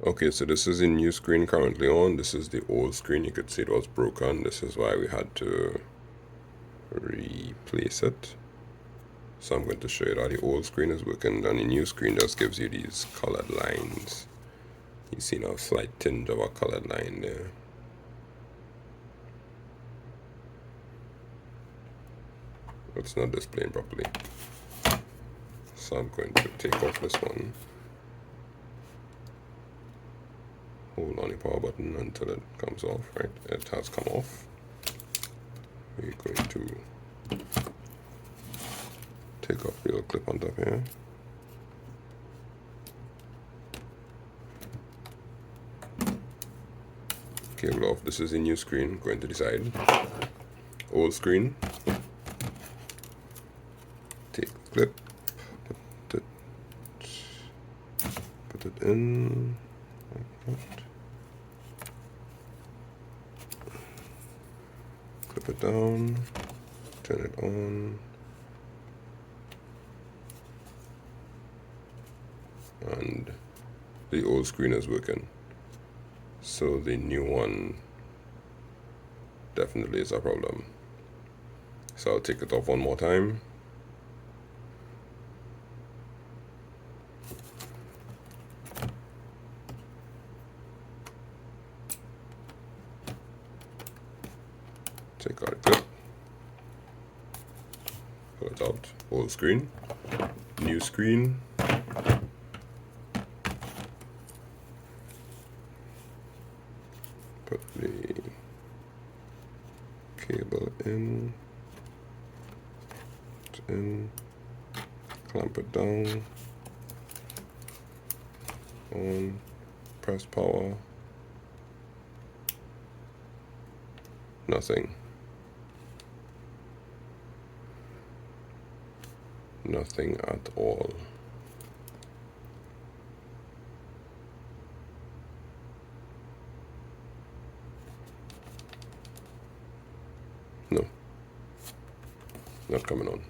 Okay, so this is the new screen currently on. This is the old screen. You could see it was broken. This is why we had to replace it. So I'm going to show you how the old screen is working, and the new screen just gives you these colored lines. You see now a slight tinge of a colored line there. It's not displaying properly. So I'm going to take off this one. Hold on the power button until it comes off, right? It has come off. We're going to take off the little clip on top here. Cable off. This is the new screen. Going to the side. Old screen. Take the clip. Put it in. Like that. Clip it down. Turn it on. And the old screen is working. So the new one definitely is a problem. So I'll take it off one more time. Take out the clip. Pull it out. Old screen. New screen. Put the cable in, clamp it down, on, press power, nothing. Nothing at all. No, not coming on.